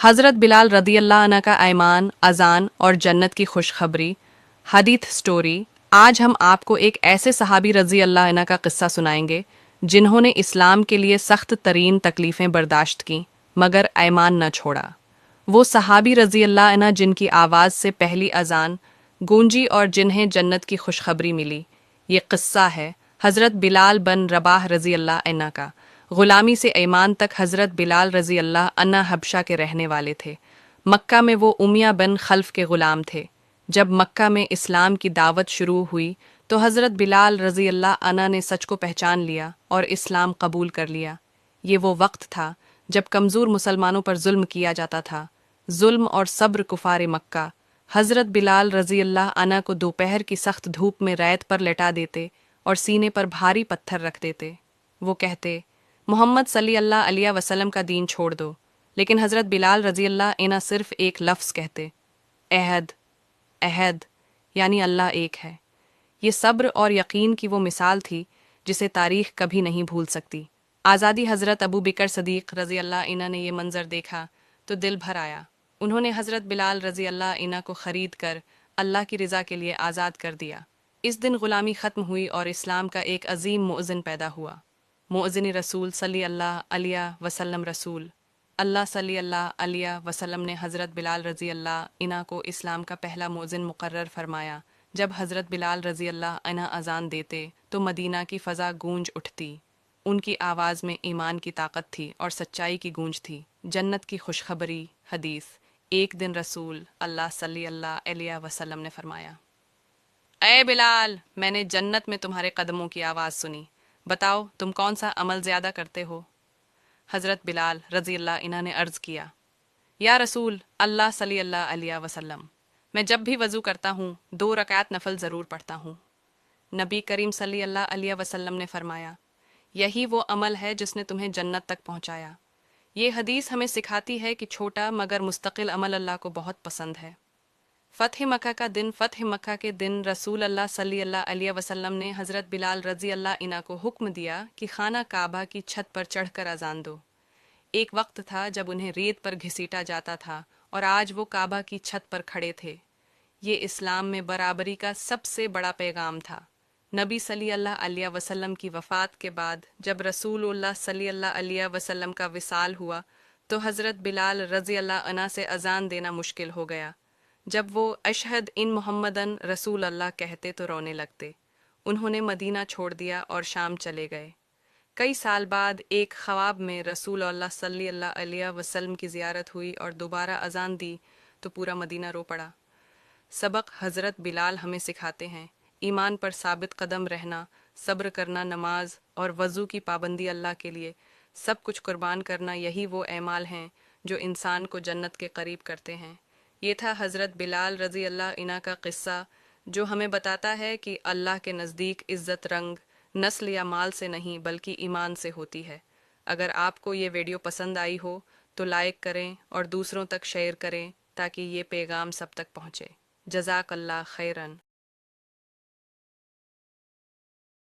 हज़रत बिलाल रदी अल्लाह अन्हु का ऐमान, अज़ान और जन्नत की खुशखबरी। हदीथ स्टोरी। आज हम आपको एक ऐसे सहाबी रज़ी अल्लाह अन्हु का किस्सा सुनाएंगे जिन्होंने इस्लाम के लिए सख्त तरीन तकलीफ़ें बर्दाश्त की मगर ऐमान न छोड़ा। वो सहाबी रज़ी अल्लाह अन्हु जिनकी आवाज़ से पहली अज़ान गूंजी और जिन्हें जन्नत की खुशखबरी मिली। ये किस्सा है हज़रत बिलाल बन रबाह रज़ी अल्लाह अन्हु का। ग़ुलामी से ईमान तक हज़रत बिलाल रज़ी अल्लाह अन्हु हबशा के रहने वाले थे। मक्का में वो उमिया बन खल्फ के ग़ुलाम थे। जब मक्का में इस्लाम की दावत शुरू हुई तो हज़रत बिलाल रज़ी अल्लाह अन्हु ने सच को पहचान लिया और इस्लाम कबूल कर लिया। ये वो वक्त था जब कमज़ोर मुसलमानों पर जुल्म किया जाता था। जुल्म और सब्र कुफार मक्का। हज़रत बिलाल रज़ी अल्लाह अन्हु को दोपहर की सख्त धूप में रैत पर लेटा देते और सीने पर भारी पत्थर रख देते। वो कहते, मोहम्मद सल्लल्लाहु अलैहि वसल्लम का दीन छोड़ दो। लेकिन हज़रत बिलाल रज़ी अल्लाह इन्हें सिर्फ एक लफ्ज़ कहते, अहद। अहद यानी अल्लाह एक है। ये सब्र और यकीन की वो मिसाल थी जिसे तारीख़ कभी नहीं भूल सकती। आज़ादी हज़रत अबू बकर सदीक़ रज़ी अल्लाह इन्हा ने ये मंज़र देखा तो दिल भर आया। उन्होंने हज़रत बिलाल रज़ी अल्लाह इन्हा को ख़रीद कर अल्लाह की रज़ा के लिए आज़ाद कर दिया। इस दिन ग़ुलामी ख़त्म हुई और इस्लाम का एक अजीम मुअज़्ज़िन पैदा हुआ। मुअज़्ज़िन रसूल सल्लल्लाहु अलैहि वसल्लम रसूल अल्लाह सल्लल्लाहु अलैहि वसल्लम ने हज़रत बिलाल रज़ी अल्लाह इन्हा को इस्लाम का पहला मुअज़्ज़िन मुकर्रर फरमाया। जब हज़रत बिलाल रज़ी अल्लाह अन्हु अज़ान देते तो मदीना की फ़ज़ा गूंज उठती। उनकी आवाज़ में ईमान की ताकत थी और सच्चाई की गूंज थी। जन्नत की खुशखबरी। हदीस। एक दिन रसूल अल्लाह सल्लल्लाहु अलैहि वसल्लम ने फरमाया, ऐ बिलाल, मैंने जन्नत में तुम्हारे कदमों की आवाज़ सुनी। बताओ तुम कौन सा अमल ज़्यादा करते हो। हज़रत बिलाल रज़ी अल्लाह इन्हा ने अर्ज़ किया, या रसूल अल्लाह सल्लल्लाहु अलैहि वसल्लम, मैं जब भी वज़ू करता हूँ 2 रकात नफल ज़रूर पढ़ता हूँ। नबी करीम सल्लल्लाहु अलैहि वसल्लम ने फरमाया, यही वो अमल है जिसने तुम्हें जन्नत तक पहुँचाया। ये हदीस हमें सिखाती है कि छोटा मगर मुस्तकिल अमल अल्लाह को बहुत पसंद है। फ़तह मक्का का दिन। फ़तह मक्का के दिन रसूल अल्लाह सल्लल्लाहु अलैहि वसल्लम ने हज़रत बिलाल रज़ी अल्लाह इन्हा को हुक्म दिया कि खाना काबा की छत पर चढ़कर अज़ान दो। एक वक्त था जब उन्हें रेत पर घसीटा जाता था और आज वो काबा की छत पर खड़े थे। ये इस्लाम में बराबरी का सबसे बड़ा पैगाम था। नबी सल्लल्लाहु अलैहि वसल्लम की वफ़ात के बाद जब रसूलुल्लाह सल्लल्लाहु अलैहि वसल्लम का विसाल हुआ तो हज़रत बिलाल रज़ी अल्लाह अन्हु से अज़ान देना मुश्किल हो गया। जब वो अशहद इन मोहम्मदन रसूल अल्लाह कहते तो रोने लगते। उन्होंने मदीना छोड़ दिया और शाम चले गए। कई साल बाद एक ख्वाब में रसूल अल्लाह सल्लल्लाहु अलैहि वसल्लम की ज़ियारत हुई और दोबारा अज़ान दी तो पूरा मदीना रो पड़ा। सबक हज़रत बिलाल हमें सिखाते हैं, ईमान पर साबित कदम रहना, सब्र करना, नमाज और वज़ू की पाबंदी अल्लाह के लिए सब कुछ कुर्बान करना, यही वो ऐमाल हैं जो इंसान को जन्नत के करीब करते हैं। ये था हज़रत बिलाल रज़ी अल्लाह इन्हा का क़िस्सा जो हमें बताता है कि अल्लाह के नज़दीक इज़्ज़त रंग, नस्ल या माल से नहीं बल्कि ईमान से होती है। अगर आपको ये वीडियो पसंद आई हो तो लाइक करें और दूसरों तक शेयर करें ताकि ये पैगाम सब तक पहुँचे। जज़ाकल्लाह खैरन।